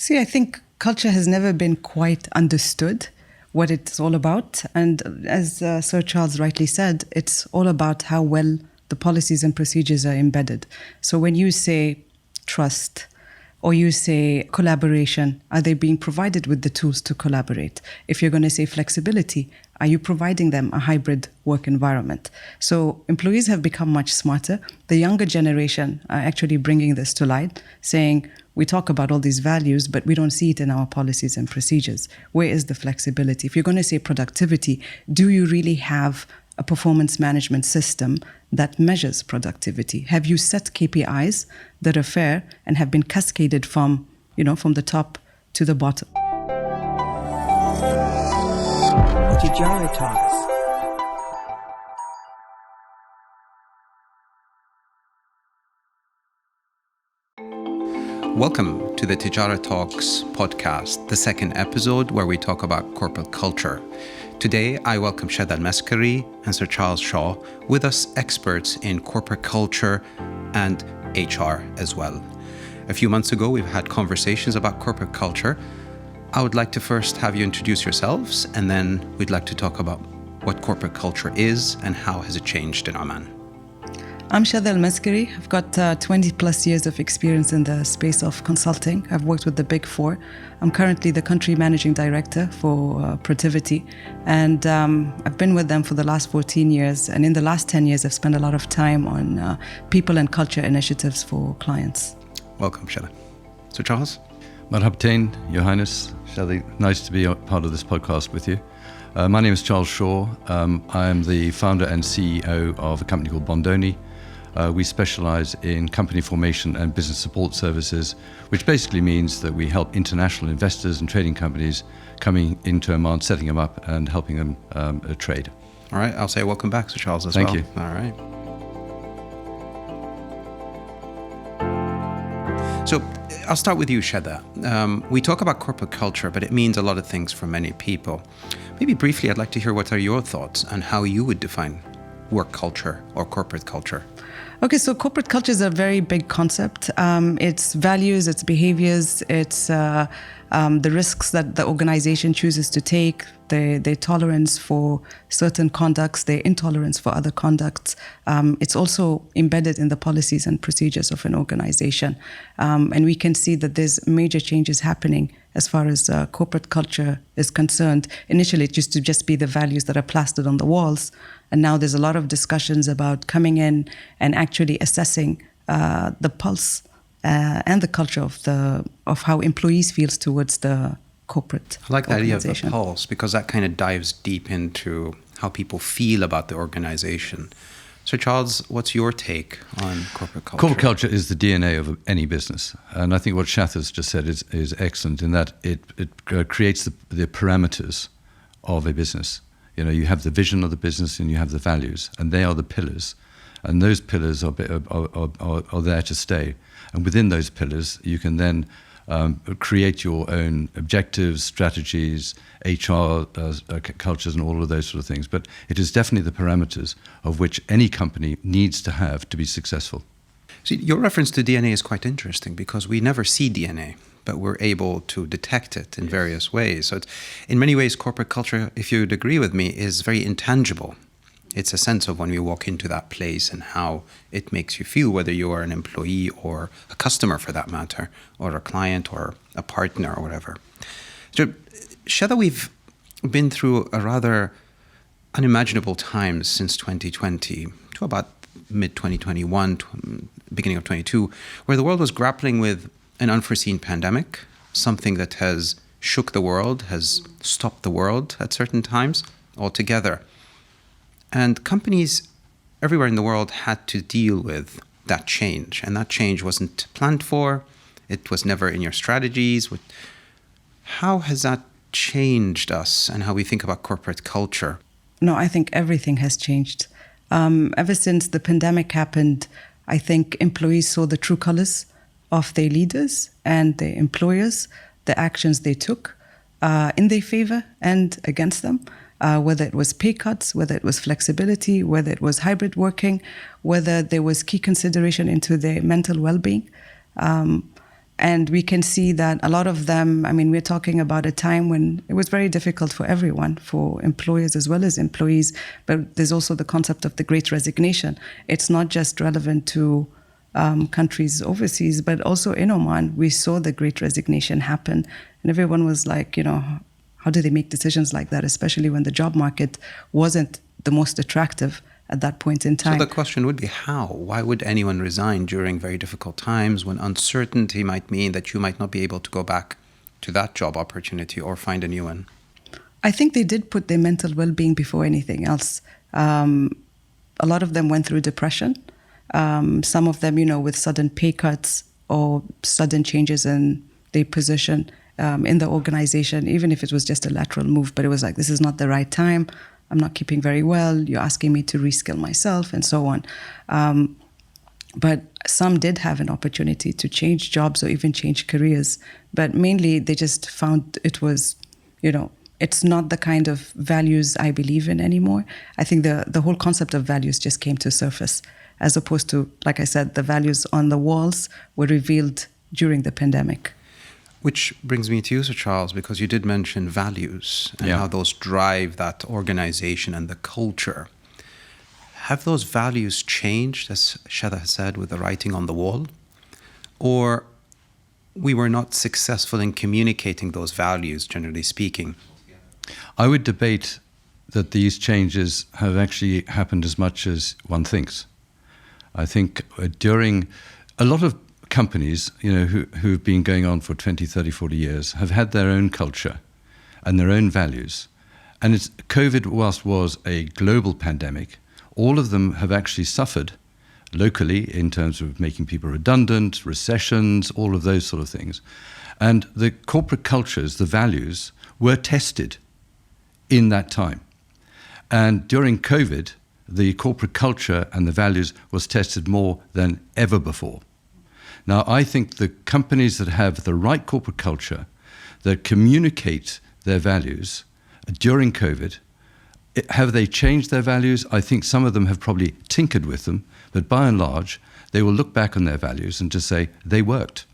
See, I think culture has never been quite understood what it's all about. And as Sir Charles rightly said, it's all about how well the policies and procedures are embedded. So when you say trust or you say collaboration, are they being provided with the tools to collaborate? If you're going to say flexibility, are you providing them a hybrid work environment? So employees have become much smarter. The younger generation are actually bringing this to light, saying, we talk about all these values, but we don't see it in our policies and procedures. Where is the flexibility? If you're going to say productivity, do you really have a performance management system that measures productivity? Have you set KPIs that are fair and have been cascaded from the top to the bottom? Tejarah Talks. Welcome to the Tejarah Talks podcast, the second episode where we talk about corporate culture. Today, I welcome Shatha Maskiry and Sir Charles Shaw, with us experts in corporate culture and HR as well. A few months ago, we've had conversations about corporate culture. I would like to first have you introduce yourselves, and then we'd like to talk about what corporate culture is and how has it changed in Oman. I'm Shatha Maskiry. I've got 20 plus years of experience in the space of consulting. I've worked with the Big Four. I'm currently the country managing director for Protivity, and I've been with them for the last 14 years. And in the last 10 years, I've spent a lot of time on people and culture initiatives for clients. Welcome, Shatha. Sir Charles? Marhabtain, Your Highness. Shatha, nice to be a part of this podcast with you. My name is Charles Shaw. I am the founder and CEO of a company called Bondoni. We specialize in company formation and business support services, which basically means that we help international investors and trading companies coming into Oman, setting them up and helping them trade. All right, I'll say welcome back, Sir Charles, as Thank well. you. All right. So I'll start with you, Shatha. We talk about corporate culture, but it means a lot of things for many people. Maybe briefly, I'd like to hear what are your thoughts on how you would define work culture or corporate culture. Okay, so corporate culture is a very big concept. It's values, it's behaviors, it's the risks that the organization chooses to take, their tolerance for certain conducts, their intolerance for other conducts. It's also embedded in the policies and procedures of an organization. And we can see that there's major changes happening as far as corporate culture is concerned. Initially, it used to just be the values that are plastered on the walls. And now there's a lot of discussions about coming in and actually assessing the pulse and the culture of how employees feels towards the corporate I like the idea of the organization. pulse, because that kind of dives deep into how people feel about the organization. So Charles, what's your take on corporate culture? Corporate culture is the DNA of any business. And I think what Shatha's just said is excellent in that it creates the parameters of a business. You have the vision of the business and you have the values, and they are the pillars. And those pillars are there to stay. And within those pillars, you can then create your own objectives, strategies, HR cultures, and all of those sort of things. But it is definitely the parameters of which any company needs to have to be successful. See, your reference to DNA is quite interesting, because we never see DNA, but we're able to detect it in various ways. So it's, in many ways, corporate culture, if you'd agree with me, is very intangible. It's a sense of when we walk into that place and how it makes you feel, whether you are an employee or a customer for that matter, or a client or a partner or whatever. So, Shatha, we've been through a rather unimaginable times since 2020 to about mid-2021, beginning of 22, where the world was grappling with an unforeseen pandemic, something that has shook the world, has stopped the world at certain times altogether. And companies everywhere in the world had to deal with that change. And that change wasn't planned for. It was never in your strategies. How has that changed us and how we think about corporate culture? No, I think everything has changed. Ever since the pandemic happened, I think employees saw the true colors of their leaders and their employers, the actions they took in their favor and against them. Whether it was pay cuts, whether it was flexibility, whether it was hybrid working, whether there was key consideration into their mental well-being. And we can see that a lot of them, I mean, we're talking about a time when it was very difficult for everyone, for employers as well as employees. But there's also the concept of the Great Resignation. It's not just relevant to countries overseas, but also in Oman, we saw the Great Resignation happen. And everyone was like, how do they make decisions like that, especially when the job market wasn't the most attractive at that point in time. So the question would be how? Why would anyone resign during very difficult times when uncertainty might mean that you might not be able to go back to that job opportunity or find a new one? I think they did put their mental well-being before anything else. A lot of them went through depression. Some of them, with sudden pay cuts or sudden changes in their position in the organization, even if it was just a lateral move, but it was like, this is not the right time. I'm not keeping very well. You're asking me to reskill myself and so on. But some did have an opportunity to change jobs or even change careers. But mainly they just found it was, it's not the kind of values I believe in anymore. I think the whole concept of values just came to surface, as opposed to, like I said, the values on the walls were revealed during the pandemic. Which brings me to you, Sir Charles, because you did mention values and how those drive that organization and the culture. Have those values changed, as Shatha has said, with the writing on the wall? Or we were not successful in communicating those values, generally speaking? I would debate that these changes have actually happened as much as one thinks. I think during a lot of companies, who've been going on for 20, 30, 40 years have had their own culture and their own values. And COVID was a global pandemic. All of them have actually suffered locally in terms of making people redundant, recessions, all of those sort of things. And the corporate cultures, the values, were tested in that time. And during COVID, the corporate culture and the values was tested more than ever before. Now, I think the companies that have the right corporate culture, that communicate their values during COVID, have they changed their values? I think some of them have probably tinkered with them, but by and large, they will look back on their values and just say, they worked.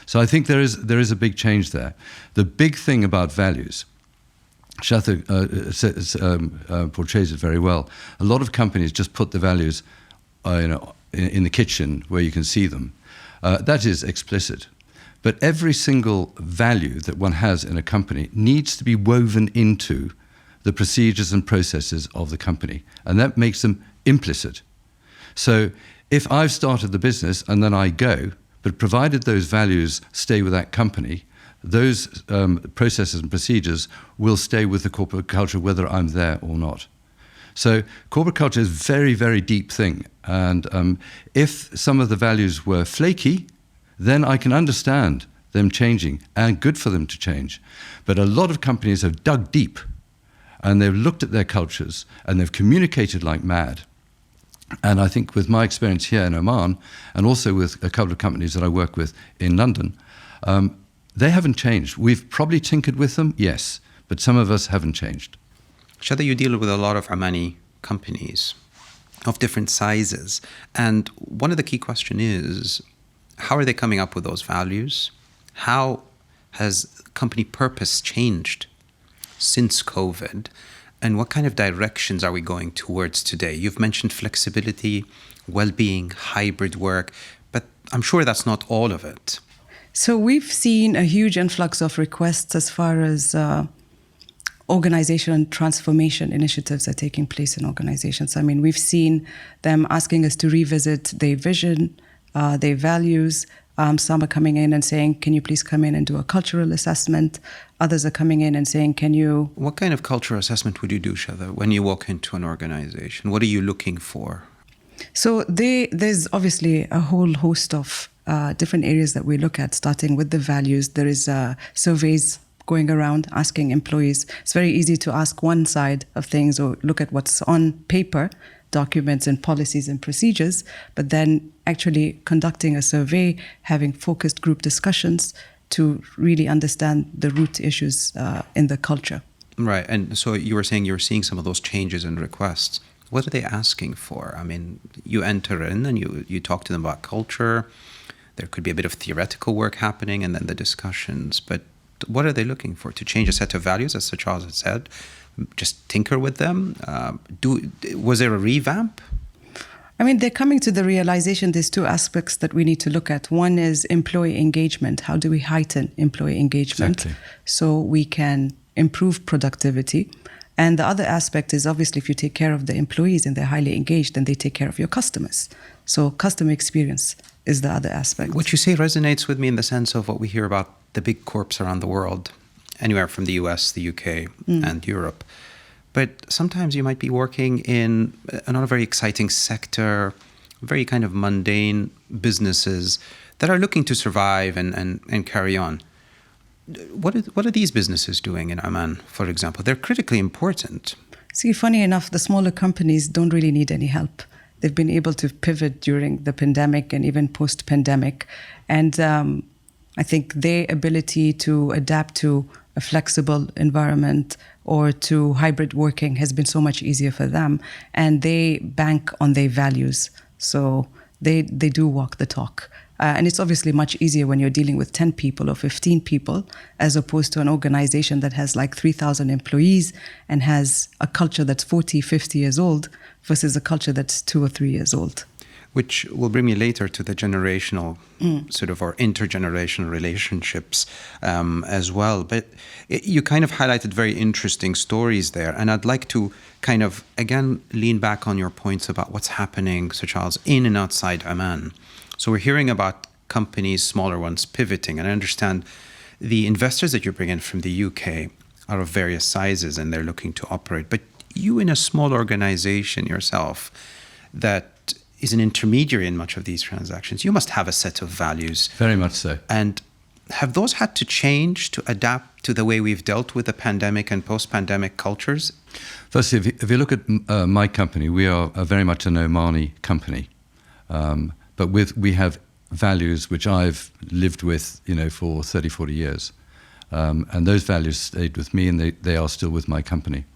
So I think there is a big change there. The big thing about values, Shatha portrays it very well. A lot of companies just put the values in the kitchen where you can see them. That is explicit. But every single value that one has in a company needs to be woven into the procedures and processes of the company. And that makes them implicit. So if I've started the business and then I go, but provided those values stay with that company, those processes and procedures will stay with the corporate culture whether I'm there or not. So corporate culture is a very, very deep thing. And if some of the values were flaky, then I can understand them changing and good for them to change. But a lot of companies have dug deep and they've looked at their cultures and they've communicated like mad. And I think with my experience here in Oman and also with a couple of companies that I work with in London, they haven't changed. We've probably tinkered with them, yes, but some of us haven't changed. Shatha, you deal with a lot of Omani companies of different sizes. And one of the key questions is, how are they coming up with those values? How has company purpose changed since COVID? And what kind of directions are we going towards today? You've mentioned flexibility, well-being, hybrid work, but I'm sure that's not all of it. So we've seen a huge influx of requests as far as organization and transformation initiatives are taking place in organizations. I mean, we've seen them asking us to revisit their vision, their values. Some are coming in and saying, can you please come in and do a cultural assessment? Others are coming in and saying, can you... What kind of cultural assessment would you do, Shatha, when you walk into an organization? What are you looking for? So there's obviously a whole host of different areas that we look at, starting with the values. There is surveys going around asking employees. It's very easy to ask one side of things or look at what's on paper, documents and policies and procedures, but then actually conducting a survey, having focused group discussions to really understand the root issues in the culture. Right. And so you were saying you're seeing some of those changes and requests. What are they asking for? I mean, you enter in and you talk to them about culture. There could be a bit of theoretical work happening and then the discussions. But what are they looking for? To change a set of values, as Sir Charles had said? Just tinker with them? Was there a revamp? I mean, they're coming to the realization there's two aspects that we need to look at. One is employee engagement. How do we heighten employee engagement so we can improve productivity? And the other aspect is obviously if you take care of the employees and they're highly engaged, then they take care of your customers. So customer experience is the other aspect. What you say resonates with me in the sense of what we hear about the big corps around the world, anywhere from the US, the UK, and Europe. But sometimes you might be working in another very exciting sector, very kind of mundane businesses that are looking to survive and carry on. What are these businesses doing in Oman, for example? They're critically important. See, funny enough, the smaller companies don't really need any help. They've been able to pivot during the pandemic and even post-pandemic. And I think their ability to adapt to a flexible environment or to hybrid working has been so much easier for them. And they bank on their values. So they do walk the talk. And it's obviously much easier when you're dealing with 10 people or 15 people as opposed to an organization that has like 3,000 employees and has a culture that's 40, 50 years old versus a culture that's 2 or 3 years old. Which will bring me later to the generational sort of or intergenerational relationships as well. But you kind of highlighted very interesting stories there. And I'd like to kind of, again, lean back on your points about what's happening, Sir Charles, in and outside Oman. So we're hearing about companies, smaller ones, pivoting. And I understand the investors that you bring in from the UK are of various sizes and they're looking to operate. But you in a small organization yourself that is an intermediary in much of these transactions, you must have a set of values. Very much so. And have those had to change to adapt to the way we've dealt with the pandemic and post-pandemic cultures? Firstly, if you look at my company, we are very much an Omani company. But we have values which I've lived with, for 30, 40 years. And those values stayed with me and they are still with my company.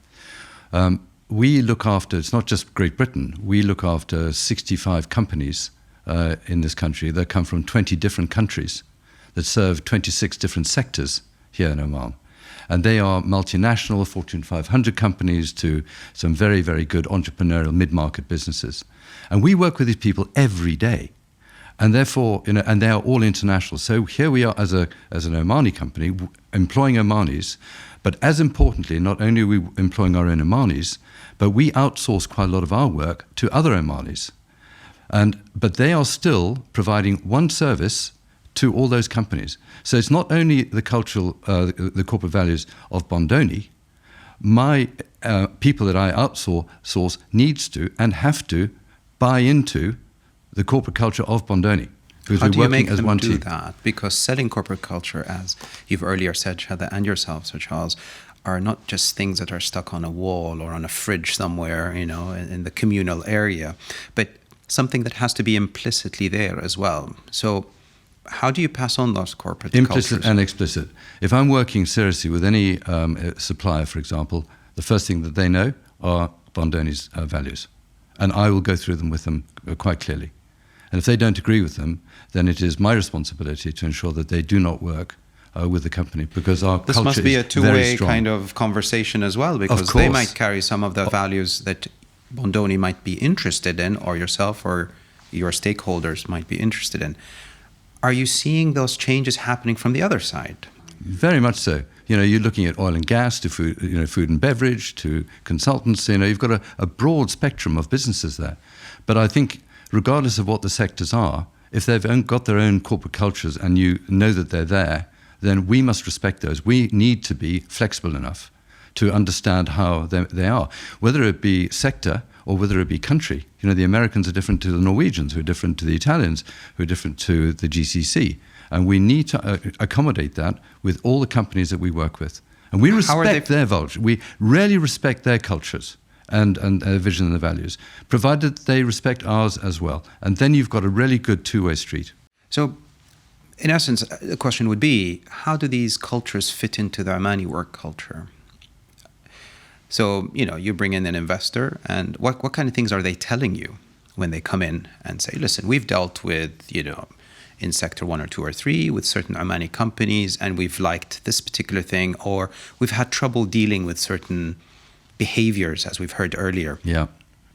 We look after, it's not just Great Britain, we look after 65 companies in this country that come from 20 different countries that serve 26 different sectors here in Oman. And they are multinational, Fortune 500 companies to some very, very good entrepreneurial mid-market businesses. And we work with these people every day. And therefore, and they are all international. So here we are as an Omani company employing Omanis, but as importantly, not only are we employing our own Omanis, but we outsource quite a lot of our work to other Omanis. But they are still providing one service to all those companies. So it's not only the cultural, the corporate values of Bondoni. My people that I outsource needs to and have to buy into the corporate culture of Bondoni. How do you make them do that? Because selling corporate culture, as you've earlier said, Shatha, and yourself, Sir Charles, are not just things that are stuck on a wall or on a fridge somewhere, in the communal area, but something that has to be implicitly there as well. So how do you pass on those corporate implicit cultures? And explicit. If I'm working seriously with any supplier, for example, the first thing that they know are Bondoni's values. And I will go through them with them quite clearly. And if they don't agree with them, then it is my responsibility to ensure that they do not work with the company, because our culture is very strong. This must be a two-way kind of conversation as well, because they might carry some of the values that Bondoni might be interested in, or yourself or your stakeholders might be interested in. Are you seeing those changes happening from the other side? Very much so. You're looking at oil and gas to food, food and beverage to consultants. You've got a broad spectrum of businesses there. But I think regardless of what the sectors are, if they've got their own corporate cultures and you know that they're there, then we must respect those. We need to be flexible enough to understand how they are, whether it be sector or whether it be country. The Americans are different to the Norwegians, who are different to the Italians, who are different to the GCC. And we need to accommodate that with all the companies that we work with. And we respect their culture. We really respect their cultures and their vision and their values, provided they respect ours as well. And then you've got a really good two-way street. So, in essence, the question would be, how do these cultures fit into the Omani work culture? So, you bring in an investor, and what kind of things are they telling you when they come in and say, listen, we've dealt with, in sector 1 or 2 or 3 with certain Omani companies, and we've liked this particular thing, or we've had trouble dealing with certain behaviors, as we've heard earlier. Yeah,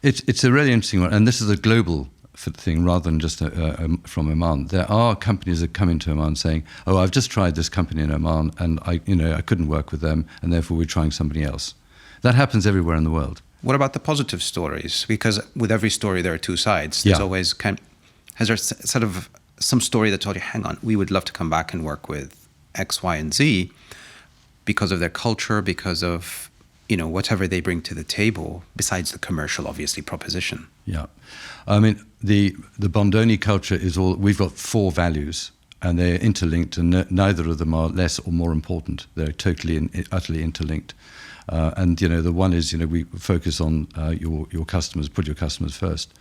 it's a really interesting one, and this is a global thing rather than just from Oman. There are companies that come into Oman saying, "Oh, I've just tried this company in Oman, and I couldn't work with them, and therefore we're trying somebody else." That happens everywhere in the world. What about the positive stories? Because with every story there are two sides. There's always has there sort of some story that told you, "Hang on, we would love to come back and work with X, Y, and Z because of their culture, because of whatever they bring to the table, besides the commercial, obviously, proposition." Yeah. I mean, the Bondoni culture is all, we've got 4 values, and they're interlinked, and neither of them are less or more important. They're totally and utterly interlinked. And, the one is, we focus on your customers, put your customers first.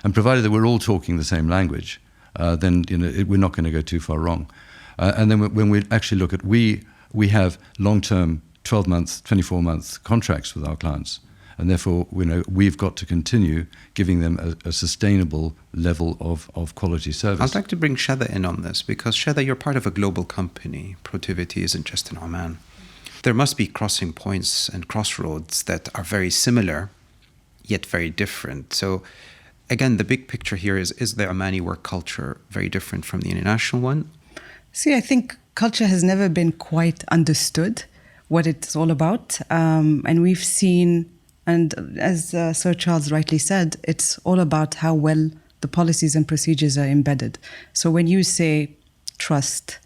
And provided that we're all talking the same language, then, we're not going to go too far wrong. And then when we actually look at, we have long-term 12-month, 24-month contracts with our clients. And therefore, we've got to continue giving them a sustainable level of quality service. I'd like to bring Shatha in on this, because Shatha, you're part of a global company. Protiviti isn't just in Oman. There must be crossing points and crossroads that are very similar, yet very different. So again, the big picture here is the Omani work culture very different from the international one? See, I think culture has never been quite understood, what it's all about. And we've seen, and as Sir Charles rightly said, it's all about how well the policies and procedures are embedded. So when you say trust,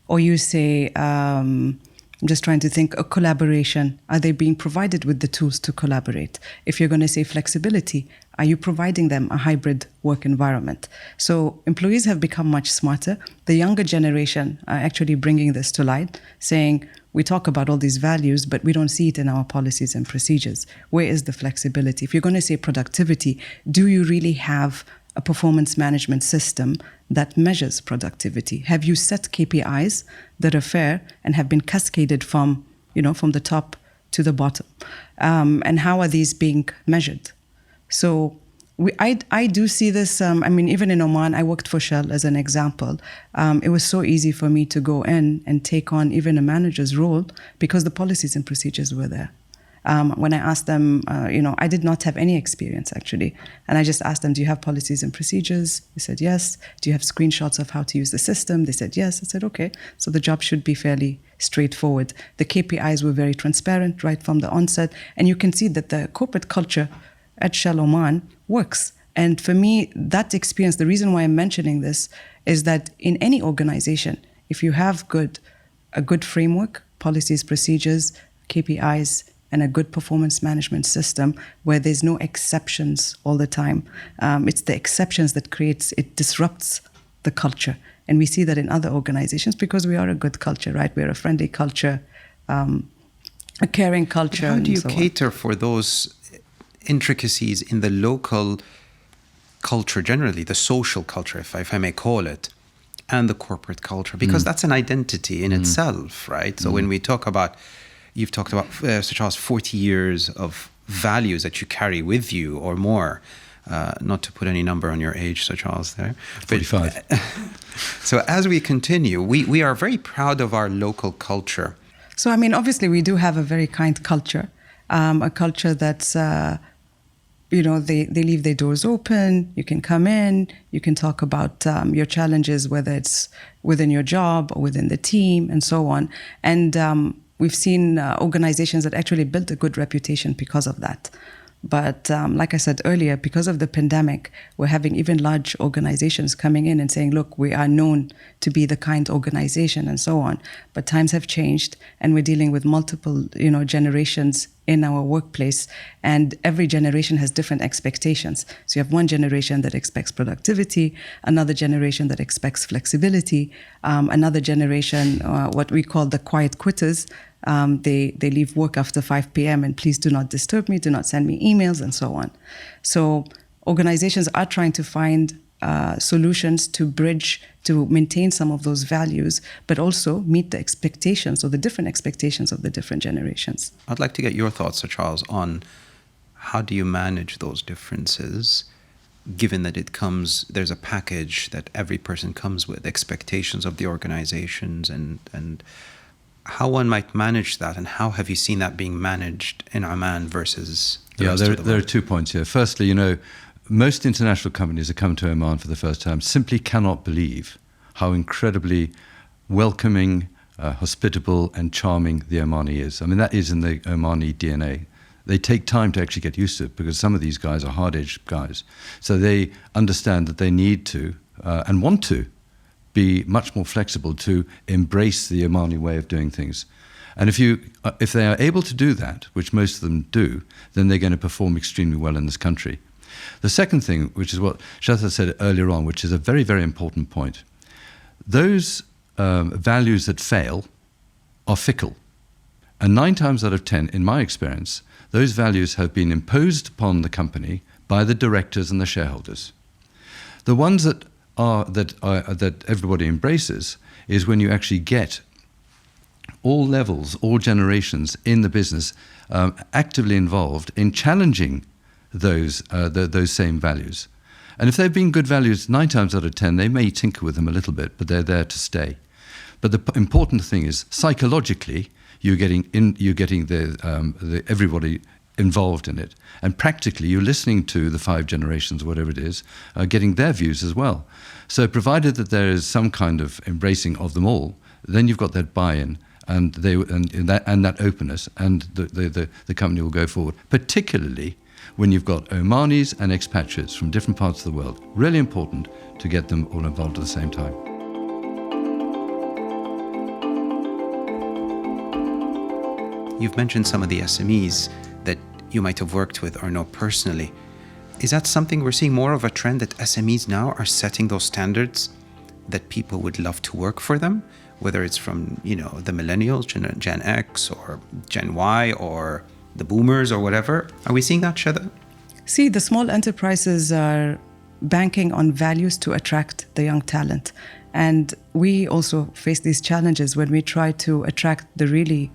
or you say, I'm just trying to think, a collaboration, are they being provided with the tools to collaborate? If you're going to say flexibility, are you providing them a hybrid work environment? So employees have become much smarter. The younger generation are actually bringing this to light, saying, we talk about all these values, but we don't see it in our policies and procedures. Where is the flexibility? If you're going to say productivity, do you really have a performance management system that measures productivity? Have you set KPIs that are fair and have been cascaded from the top to the bottom? And how are these being measured? So I do see this. Even in Oman, I worked for Shell as an example. It was so easy for me to go in and take on even a manager's role because the policies and procedures were there. When I asked them, I did not have any experience actually. And I just asked them, do you have policies and procedures? They said, yes. Do you have screenshots of how to use the system? They said, yes. I said, okay. So the job should be fairly straightforward. The KPIs were very transparent right from the onset. And you can see that the corporate culture at Shell Oman works. And for me, that experience, the reason why I'm mentioning this is that in any organization, if you have a good framework, policies, procedures, KPIs, and a good performance management system where there's no exceptions all the time. It's the exceptions that disrupts the culture. And we see that in other organizations because we are a good culture, right? We're a friendly culture, a caring culture. But how do you cater for those intricacies in the local culture generally, the social culture, if I may call it, and the corporate culture? Because that's an identity in itself, right? So when we talk about, you've talked about, Sir Charles, 40 years of values that you carry with you or more. Not to put any number on your age, Sir Charles, there. 45. So as we continue, we are very proud of our local culture. So, obviously we do have a very kind culture, a culture that's, they leave their doors open, you can come in, you can talk about your challenges, whether it's within your job or within the team and so on. And we've seen organizations that actually built a good reputation because of that. But like I said earlier, because of the pandemic, we're having even large organizations coming in and saying, look, we are known to be the kind organization and so on. But times have changed and we're dealing with multiple, generations in our workplace. And every generation has different expectations. So you have one generation that expects productivity, another generation that expects flexibility, another generation, what we call the quiet quitters. They leave work after 5 p.m. and please do not disturb me, do not send me emails and so on. So organizations are trying to find solutions to bridge, to maintain some of those values, but also meet the expectations or the different expectations of the different generations. I'd like to get your thoughts, Sir Charles, on how do you manage those differences given that there's a package that every person comes with, expectations of the organizations, and how one might manage that, and how have you seen that being managed in Oman versus the rest of the world? There are 2 points here. Firstly, most international companies that come to Oman for the first time simply cannot believe how incredibly welcoming, hospitable and charming the Omani is. I mean, that is in the Omani DNA. They take time to actually get used to it because some of these guys are hard-edged guys. So they understand that they need to and want to be much more flexible to embrace the Omani way of doing things. And if they are able to do that, which most of them do, then they're going to perform extremely well in this country. The second thing, which is what Shatha said earlier on, which is a very, very important point, those values that fail are fickle. And 9 times out of 10, in my experience, those values have been imposed upon the company by the directors and the shareholders. The ones that everybody embraces is when you actually get all levels, all generations in the business actively involved in challenging those same values. And if they've been good values 9 times out of 10, they may tinker with them a little bit, but they're there to stay. But the important thing is, psychologically, you're getting the everybody involved in it, and practically you're listening to the 5 generations, whatever it is, getting their views as well. So, provided that there is some kind of embracing of them all, then you've got that buy-in and that openness, and the company will go forward. Particularly when you've got Omanis and expatriates from different parts of the world, really important to get them all involved at the same time. You've mentioned some of the SMEs that you might have worked with or know personally. Is that something we're seeing more of a trend, that SMEs now are setting those standards that people would love to work for them, whether it's from, the millennials, Gen X or Gen Y or the boomers or whatever? Are we seeing that, Shatha? See, the small enterprises are banking on values to attract the young talent. And we also face these challenges when we try to attract the really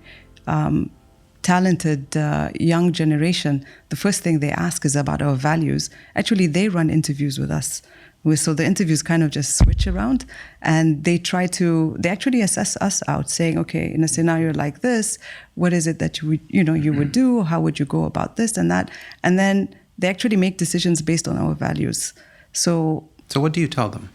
talented young generation. The first thing they ask is about our values. Actually, they run interviews with us. So the interviews kind of just switch around, and they actually assess us out, saying, okay, in a scenario like this, what is it that you would do? How would you go about this and that? And then they actually make decisions based on our values. So what do you tell them?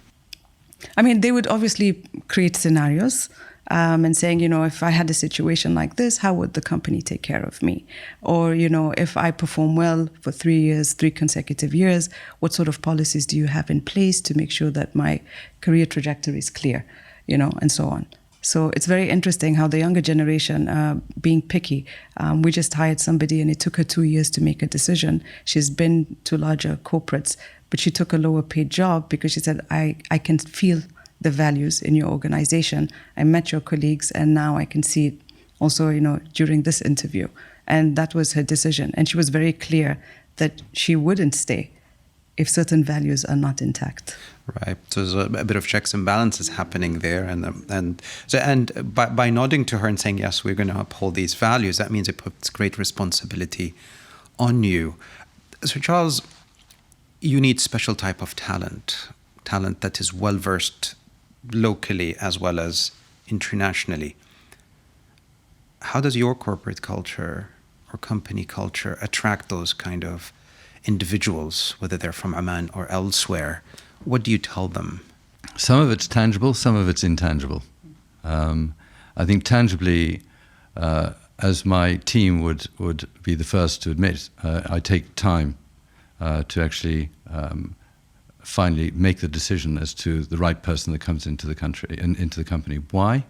I mean, they would obviously create scenarios and saying, if I had a situation like this, how would the company take care of me? Or, if I perform well for 3 consecutive years, what sort of policies do you have in place to make sure that my career trajectory is clear, and so on. So it's very interesting how the younger generation, being picky, we just hired somebody and it took her 2 years to make a decision. She's been to larger corporates, but she took a lower paid job because she said, I can feel the values in your organization. I met your colleagues and now I can see it also, during this interview. And that was her decision. And she was very clear that she wouldn't stay if certain values are not intact. Right. So there's a bit of checks and balances happening there, and by nodding to her and saying, yes, we're going to uphold these values, that means it puts great responsibility on you. So Charles, you need special type of talent that is well versed locally as well as internationally. How does your corporate culture or company culture attract those kind of individuals, whether they're from Oman or elsewhere? What do you tell them? Some of it's tangible, some of it's intangible. I think tangibly, as my team would be the first to admit, I take time to actually finally make the decision as to the right person that comes into the country and into the company. Why?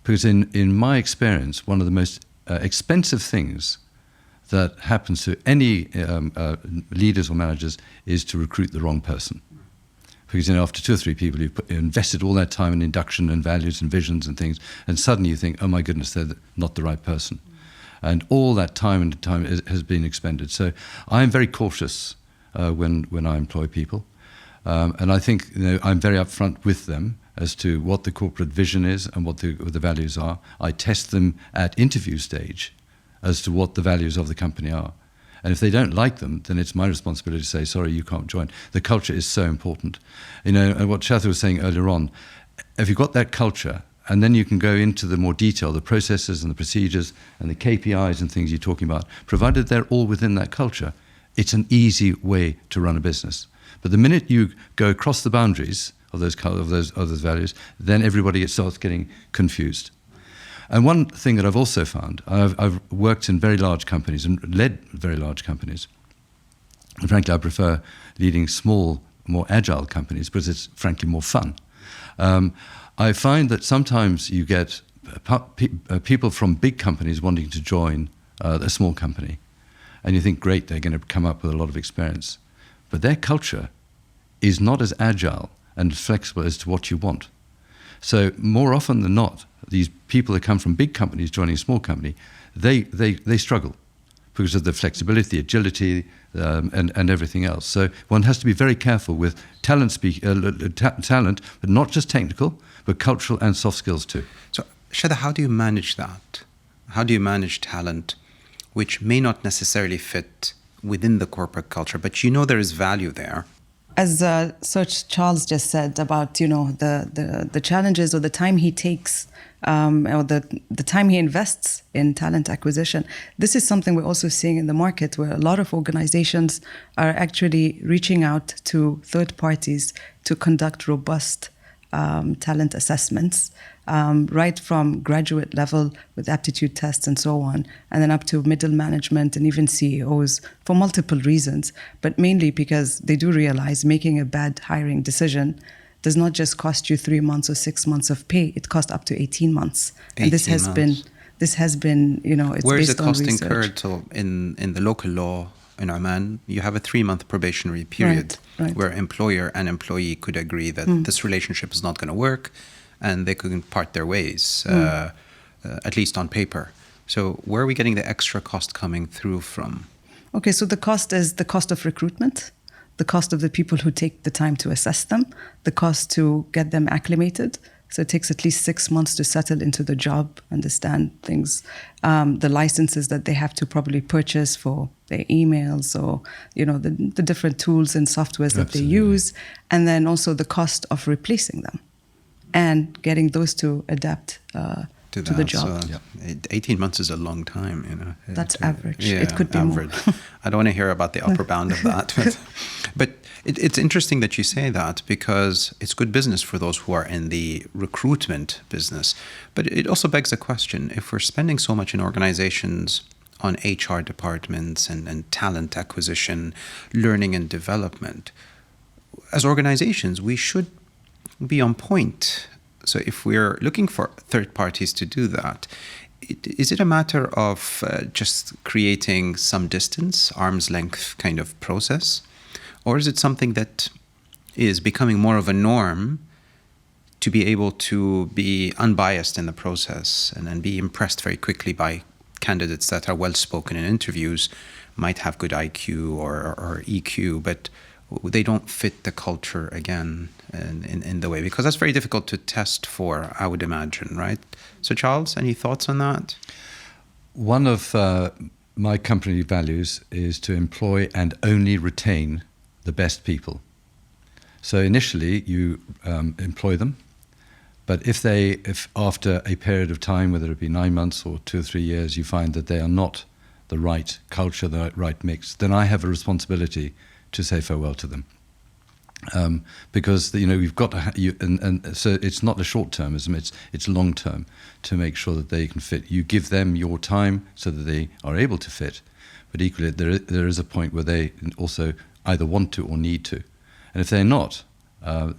Because in my experience, one of the most expensive things that happens to any leaders or managers is to recruit the wrong person. Because after 2 or 3 people, you've invested all that time in induction and values and visions and things, and suddenly you think, oh my goodness, they're not the right person. And all that time has been expended. So I'm very cautious when I employ people. And I think I'm very upfront with them as to what the corporate vision is and what the values are. I test them at interview stage as to what the values of the company are. And if they don't like them, then it's my responsibility to say, sorry, you can't join. The culture is so important. And what Shatha was saying earlier on, if you've got that culture, and then you can go into the more detail, the processes and the procedures and the KPIs and things you're talking about, provided they're all within that culture, it's an easy way to run a business. But the minute you go across the boundaries of those values, then everybody starts getting confused. And one thing that I've also found, I've worked in very large companies and led very large companies. And frankly, I prefer leading small, more agile companies because it's frankly more fun. I find that sometimes you get people from big companies wanting to join a small company. And you think, great, they're going to come up with a lot of experience. But their culture is not as agile and flexible as to what you want. So more often than not, these people that come from big companies joining a small company, they struggle because of the flexibility, the agility, and everything else. So one has to be very careful with talent, but not just technical, but cultural and soft skills too. So, Shatha, how do you manage that? How do you manage talent which may not necessarily fit within the corporate culture, but you know there is value there? As Sir Charles just said about, the challenges or the time he takes or the time he invests in talent acquisition, this is something we're also seeing in the market where a lot of organizations are actually reaching out to third parties to conduct robust talent assessments, right from graduate level with aptitude tests and so on, and then up to middle management and even CEOs for multiple reasons, but mainly because they do realize making a bad hiring decision does not just cost you 3 months or 6 months of pay, it costs up to 18 months. And this has been, it's Where is based the on cost research. incurred? So in the local law in Oman, you have a 3-month probationary period Right. where employer and employee could agree that this relationship is not going to work and they could part their ways, at least on paper. So where are we getting the extra cost coming through from? Okay, so the cost is the cost of recruitment, the cost of the people who take the time to assess them, the cost to get them acclimated. So it takes at least 6 months to settle into the job, understand things, the licenses that they have to probably purchase for their emails or, the different tools and softwares that they use. And then also the cost of replacing them and getting those to adapt to the job. So 18 months is a long time, That's average. Yeah, it could be average. more. I don't want to hear about the upper bound of that. But it's interesting that you say that because it's good business for those who are in the recruitment business. But it also begs the question, if we're spending so much in organizations on HR departments and talent acquisition, learning and development, as organizations, we should be on point. So if we're looking for third parties to do that, is it a matter of just creating some distance, arm's length kind of process? Or is it something that is becoming more of a norm to be able to be unbiased in the process and be impressed very quickly by candidates that are well-spoken in interviews, might have good IQ or EQ, but they don't fit the culture again in the way, because that's very difficult to test for, I would imagine, right? So Charles, any thoughts on that? One of my company values is to employ and only retain the best people. So initially you employ them, but if after a period of time, whether it be 9 months or 2 or 3 years, you find that they are not the right culture, the right mix, then I have a responsibility to say farewell to them. Because we've got to and so it's not a short-termism, it's long-term, to make sure that they can fit. You give them your time so that they are able to fit, but equally there is a point where they also either want to or need to. And if they're not,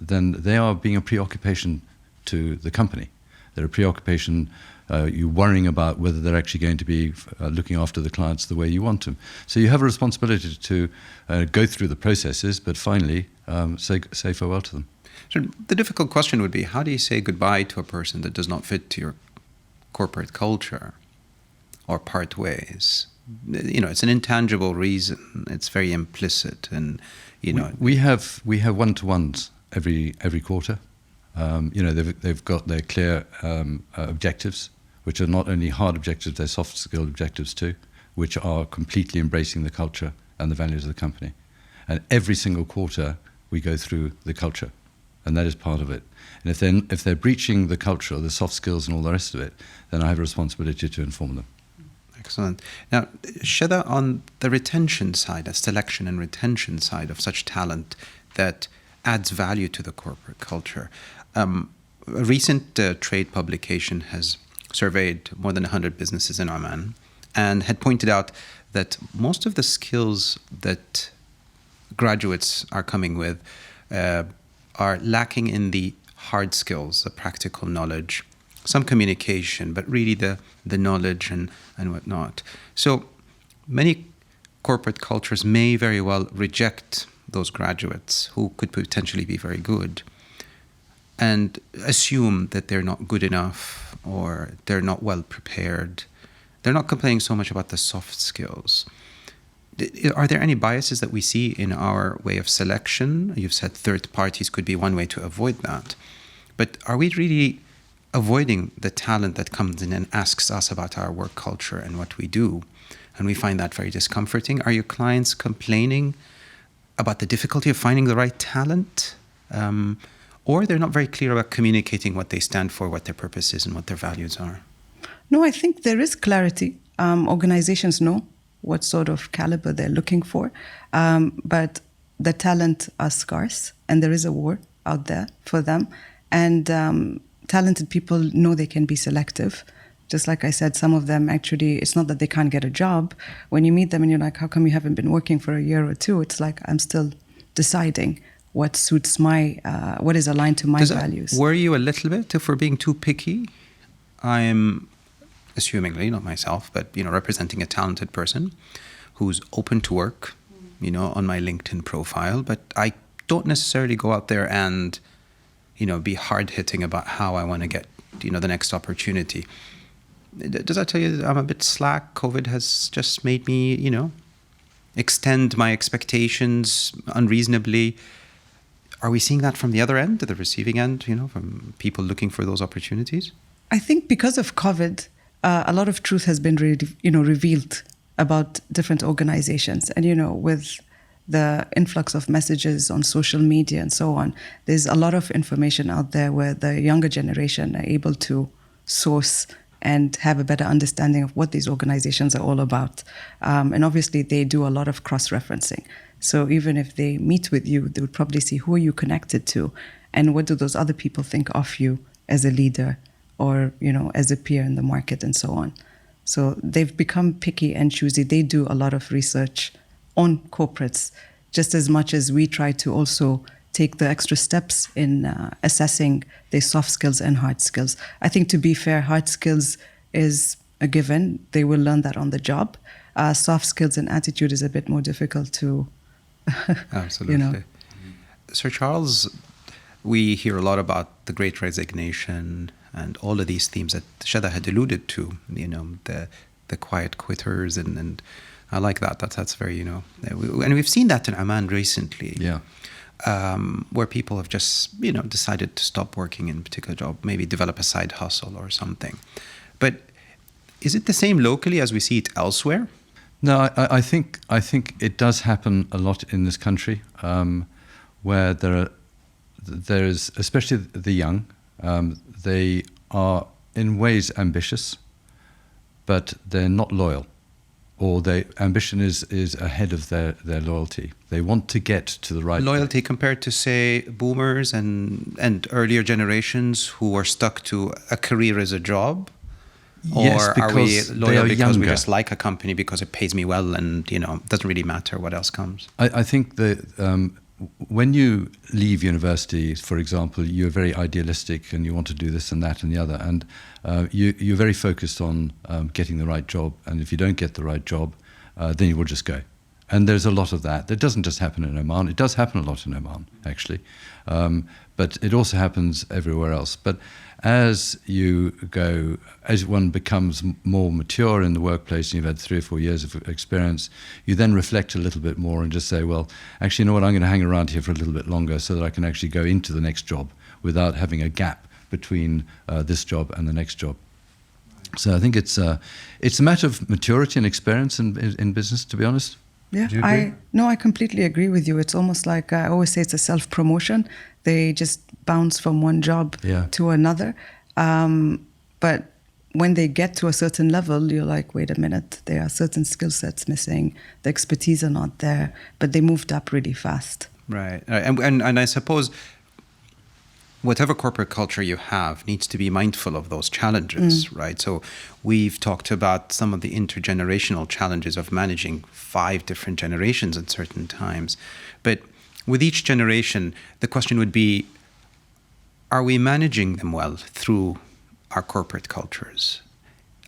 then they are being a preoccupation to the company. They're a preoccupation, you're worrying about whether they're actually going to be looking after the clients the way you want them. So you have a responsibility to go through the processes, but finally say farewell to them. So the difficult question would be, how do you say goodbye to a person that does not fit to your corporate culture or part ways? It's an intangible reason. It's very implicit, and we have one-to-ones every quarter. They've got their clear objectives, which are not only hard objectives, they're soft skill objectives too. which are completely embracing the culture and the values of the company. And every single quarter, we go through the culture, and that is part of it. And if they're breaching the culture, the soft skills and all the rest of it, then I have a responsibility to inform them. Excellent. Now, Shatha, on the retention side, the selection and retention side of such talent that adds value to the corporate culture, a recent trade publication has surveyed more than 100 businesses in Oman and had pointed out that most of the skills that graduates are coming with are lacking in the hard skills, the practical knowledge, some communication, but really the knowledge and whatnot. So many corporate cultures may very well reject those graduates who could potentially be very good and assume that they're not good enough or they're not well prepared. They're not complaining so much about the soft skills. Are there any biases that we see in our way of selection? You've said third parties could be one way to avoid that. But are we really avoiding the talent that comes in and asks us about our work culture and what we do? And we find that very discomforting. Are your clients complaining about the difficulty of finding the right talent? Or they're not very clear about communicating what they stand for, what their purpose is, and what their values are? No, I think there is clarity. Organizations know what sort of caliber they're looking for, but the talent are scarce, and there is a war out there for them. And talented people know they can be selective. Just like I said, some of them actually, it's not that they can't get a job. When you meet them and you're like, how come you haven't been working for a year or two? It's like, I'm still deciding what suits what is aligned to my values. Does it worry you a little bit if we're being too picky? I'm assumingly, not myself, but, representing a talented person who's open to work, on my LinkedIn profile, but I don't necessarily go out there and, be hard-hitting about how I want to get, the next opportunity. Does that tell you that I'm a bit slack? COVID has just made me, extend my expectations unreasonably. Are we seeing that from the other end, the receiving end, from people looking for those opportunities? I think because of COVID, a lot of truth has been revealed about different organizations. And, with the influx of messages on social media and so on, there's a lot of information out there where the younger generation are able to source and have a better understanding of what these organizations are all about. And obviously, they do a lot of cross-referencing. So even if they meet with you, they would probably see who are you connected to and what do those other people think of you as a leader or, as a peer in the market and so on. So they've become picky and choosy. They do a lot of research on corporates, just as much as we try to also take the extra steps in assessing their soft skills and hard skills. I think, to be fair, hard skills is a given. They will learn that on the job. Soft skills and attitude is a bit more difficult to, Absolutely. Sir Charles, we hear a lot about the Great Resignation and all of these themes that Shatha had alluded to, the quiet quitters, and I like that. That's very, and we've seen that in Oman recently. Yeah. Where people have just, decided to stop working in a particular job, maybe develop a side hustle or something. But is it the same locally as we see it elsewhere? No, I think it does happen a lot in this country, where there is, especially the young, they are in ways ambitious, but they're not loyal. Or their ambition is ahead of their loyalty. They want to get to the right loyalty compared to, say, boomers and earlier generations who are stuck to a career as a job? Yes, or are we loyal because younger. we just like a company because it pays me well and, it doesn't really matter what else comes? I think that when you leave university, for example, you're very idealistic and you want to do this and that and the other. And you're very focused on getting the right job. And if you don't get the right job, then you will just go. And there's a lot of that. That doesn't just happen in Oman. It does happen a lot in Oman, actually. But it also happens everywhere else. But as one becomes more mature in the workplace and you've had 3 or 4 years of experience, you then reflect a little bit more and just say, well, actually, you know what, I'm going to hang around here for a little bit longer so that I can actually go into the next job without having a gap between this job and the next job. So I think it's a matter of maturity and experience in business, to be honest. Yeah, Do you agree? I completely agree with you. It's almost like I always say it's a self-promotion. They just bounce from one job to another. But when they get to a certain level, you're like, wait a minute, there are certain skill sets missing. The expertise are not there, but they moved up really fast. Right. And I suppose whatever corporate culture you have needs to be mindful of those challenges, right? So we've talked about some of the intergenerational challenges of managing 5 different generations at certain times. But with each generation, the question would be, are we managing them well through our corporate cultures?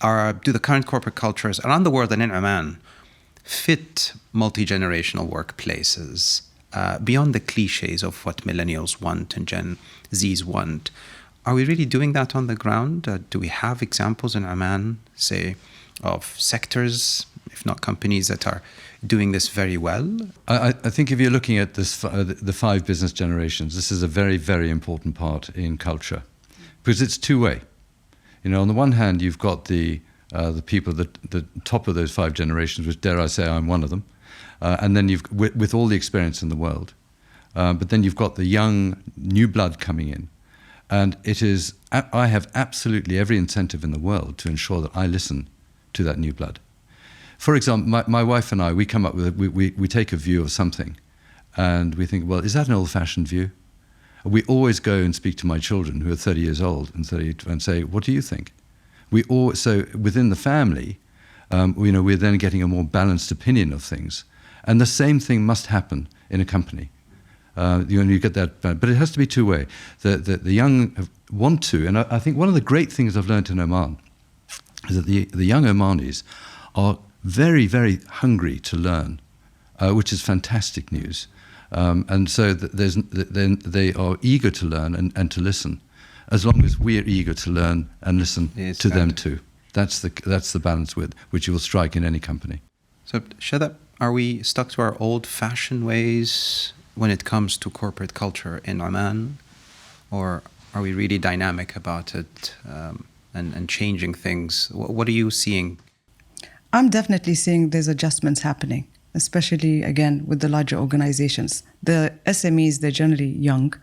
Do the current corporate cultures around the world and in Oman fit multi-generational workplaces beyond the cliches of what millennials want and Gen Zs want? Are we really doing that on the ground? Do we have examples in Oman, say, of sectors, if not companies, that are doing this very well? I think if you're looking at this, the 5 business generations, this is a very, very important part in culture, because it's two-way. You know, on the one hand, you've got the people the top of those 5 generations, which, dare I say, I'm one of them, and then you've with all the experience in the world, but then you've got the young new blood coming in, and I have absolutely every incentive in the world to ensure that I listen to that new blood. For example, my wife and I, we come up with we take a view of something, and we think, well, is that an old-fashioned view? We always go and speak to my children, who are 30 years old and say, what do you think? So within the family, we're then getting a more balanced opinion of things. And the same thing must happen in a company. You get that, but it has to be two-way. The young want to, and I think one of the great things I've learned in Oman is that the young Omanis are very, very hungry to learn, which is fantastic news. And so they are eager to learn and to listen, as long as we're eager to learn and listen to them too. That's the balance which you will strike in any company. So, Shatha, are we stuck to our old-fashioned ways when it comes to corporate culture in Oman, or are we really dynamic about it and changing things? What are you seeing? I'm definitely seeing there's adjustments happening, especially, again, with the larger organizations. The SMEs, they're generally younger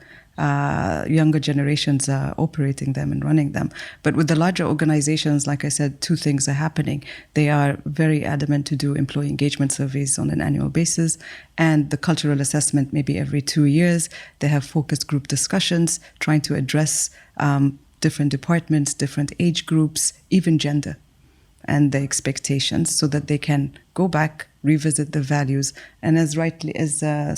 generations are operating them and running them. But with the larger organizations, like I said, 2 things are happening. They are very adamant to do employee engagement surveys on an annual basis, and the cultural assessment maybe every 2 years. They have focus group discussions trying to address different departments, different age groups, even gender, and the expectations, so that they can go back, revisit the values. And as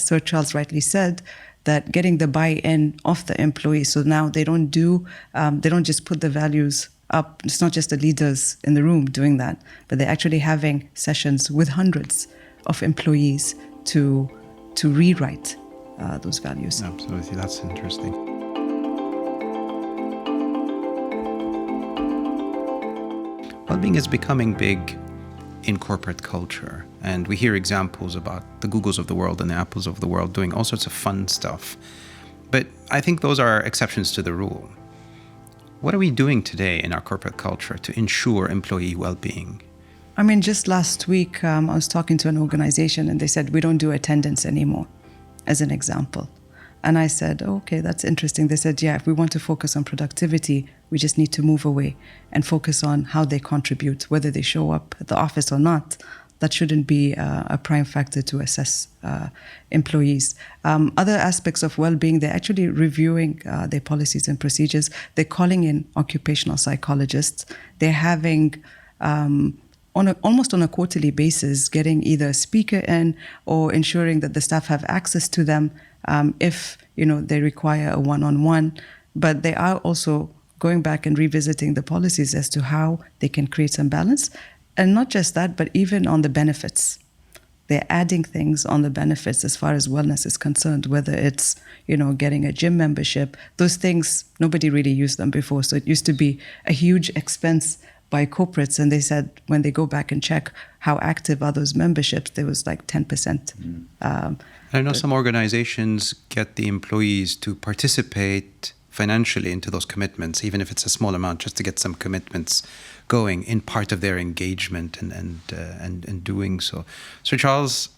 Sir Charles rightly said, that getting the buy-in of the employees. So now they don't just put the values up. It's not just the leaders in the room doing that, but they're actually having sessions with hundreds of employees to rewrite those values. Absolutely, that's interesting. Wellbeing is becoming big in corporate culture, and we hear examples about the Googles of the world and the Apples of the world doing all sorts of fun stuff. But I think those are exceptions to the rule. What are we doing today in our corporate culture to ensure employee well-being? I mean, just last week, I was talking to an organization, and they said, we don't do attendance anymore, as an example. And I said, okay, that's interesting. They said, yeah, if we want to focus on productivity, we just need to move away and focus on how they contribute, whether they show up at the office or not. That shouldn't be a prime factor to assess employees. Other aspects of well-being, they're actually reviewing their policies and procedures. They're calling in occupational psychologists. They're having, almost on a quarterly basis, getting either a speaker in or ensuring that the staff have access to them if they require a one-on-one. But they are also going back and revisiting the policies as to how they can create some balance. And not just that, but even on the benefits. They're adding things on the benefits as far as wellness is concerned, whether it's, getting a gym membership. Those things, nobody really used them before. So it used to be a huge expense by corporates. And they said when they go back and check how active are those memberships, there was like 10%. I know some organizations get the employees to participate financially into those commitments, even if it's a small amount, just to get some commitments going in part of their engagement and doing so. Sir Charles,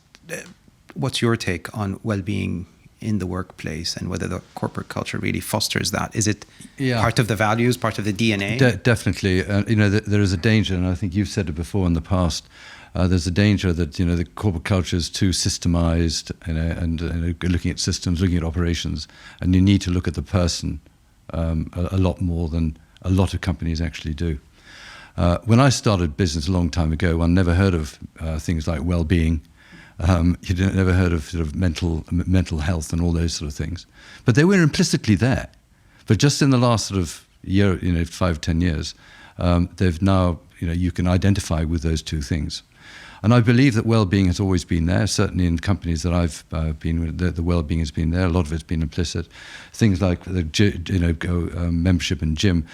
what's your take on well-being in the workplace and whether the corporate culture really fosters that? Is it part of the values, part of the DNA? Definitely. There is a danger, and I think you've said it before in the past. There's a danger that the corporate culture is too systemized, and looking at systems, looking at operations, and you need to look at the person a lot more than a lot of companies actually do. When I started business a long time ago, one never heard of things like well-being. You never heard of sort of mental health and all those sort of things, but they were implicitly there. But just in the last sort of year, 5, 10 years, they've now you can identify with those two things. And I believe that well-being has always been there. Certainly in companies that I've been with, the well-being has been there. A lot of it's been implicit. Things like the membership in gym.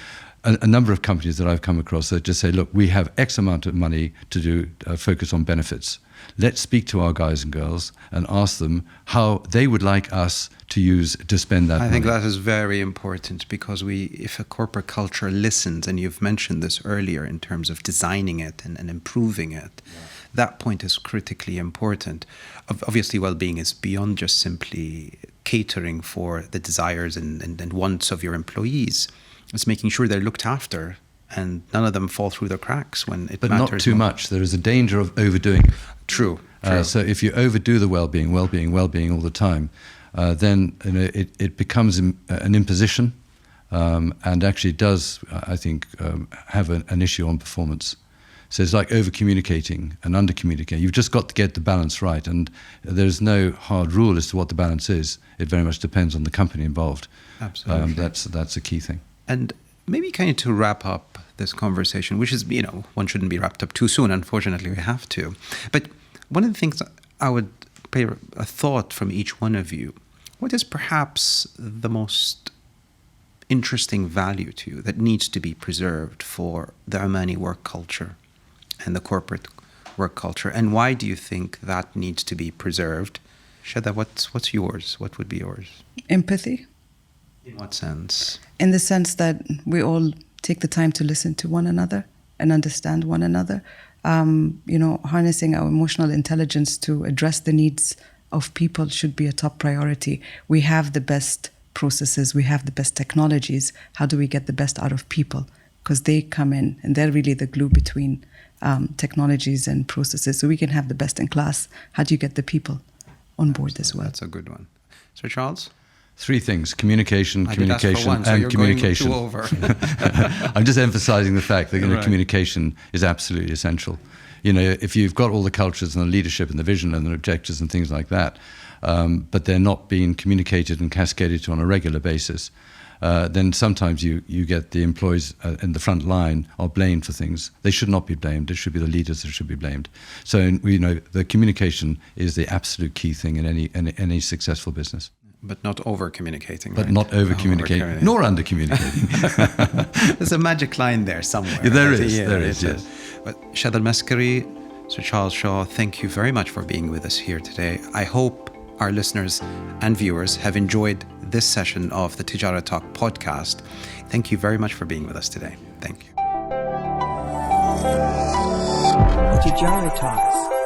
A number of companies that I've come across that just say, look, we have X amount of money to do focus on benefits. Let's speak to our guys and girls and ask them how they would like us to spend that money. I think that is very important, because if a corporate culture listens, and you've mentioned this earlier in terms of designing it and improving it, that point is critically important. Obviously, well-being is beyond just simply catering for the desires and wants of your employees. It's making sure they're looked after and none of them fall through the cracks when it matters. But not too much. There is a danger of overdoing it. True. So if you overdo the well-being all the time, then it becomes an imposition, and actually does, I think, have an issue on performance. So it's like over-communicating and under-communicating. You've just got to get the balance right, and there's no hard rule as to what the balance is. It very much depends on the company involved. Absolutely. That's a key thing. And maybe kind of to wrap up this conversation, which is, one shouldn't be wrapped up too soon. Unfortunately, we have to. But one of the things I would pay a thought from each one of you, what is perhaps the most interesting value to you that needs to be preserved for the Omani work culture and the corporate work culture? And why do you think that needs to be preserved? Shatha, what's yours? What would be yours? Empathy. In what sense? In the sense that we all take the time to listen to one another and understand one another. Harnessing our emotional intelligence to address the needs of people should be a top priority. We have the best processes, we have the best technologies. How do we get the best out of people? Because they come in and they're really the glue between technologies and processes. So we can have the best in class. How do you get the people on board as well? That's a good one. Sir Charles? 3 things: communication, and communication. Going over. I'm just emphasizing the fact that communication is absolutely essential. If you've got all the cultures and the leadership and the vision and the objectives and things like that, but they're not being communicated and cascaded to on a regular basis, then sometimes you get the employees in the front line are blamed for things. They should not be blamed. It should be the leaders that should be blamed. So the communication is the absolute key thing in any successful business. But not over-communicating. But not over-communicating, nor under-communicating. There's a magic line there somewhere. Yeah, there is, yes. But Shatha Maskiry, Sir Charles Shaw, thank you very much for being with us here today. I hope our listeners and viewers have enjoyed this session of the Tejarah Talk podcast. Thank you very much for being with us today. Thank you. Tejarah Talks.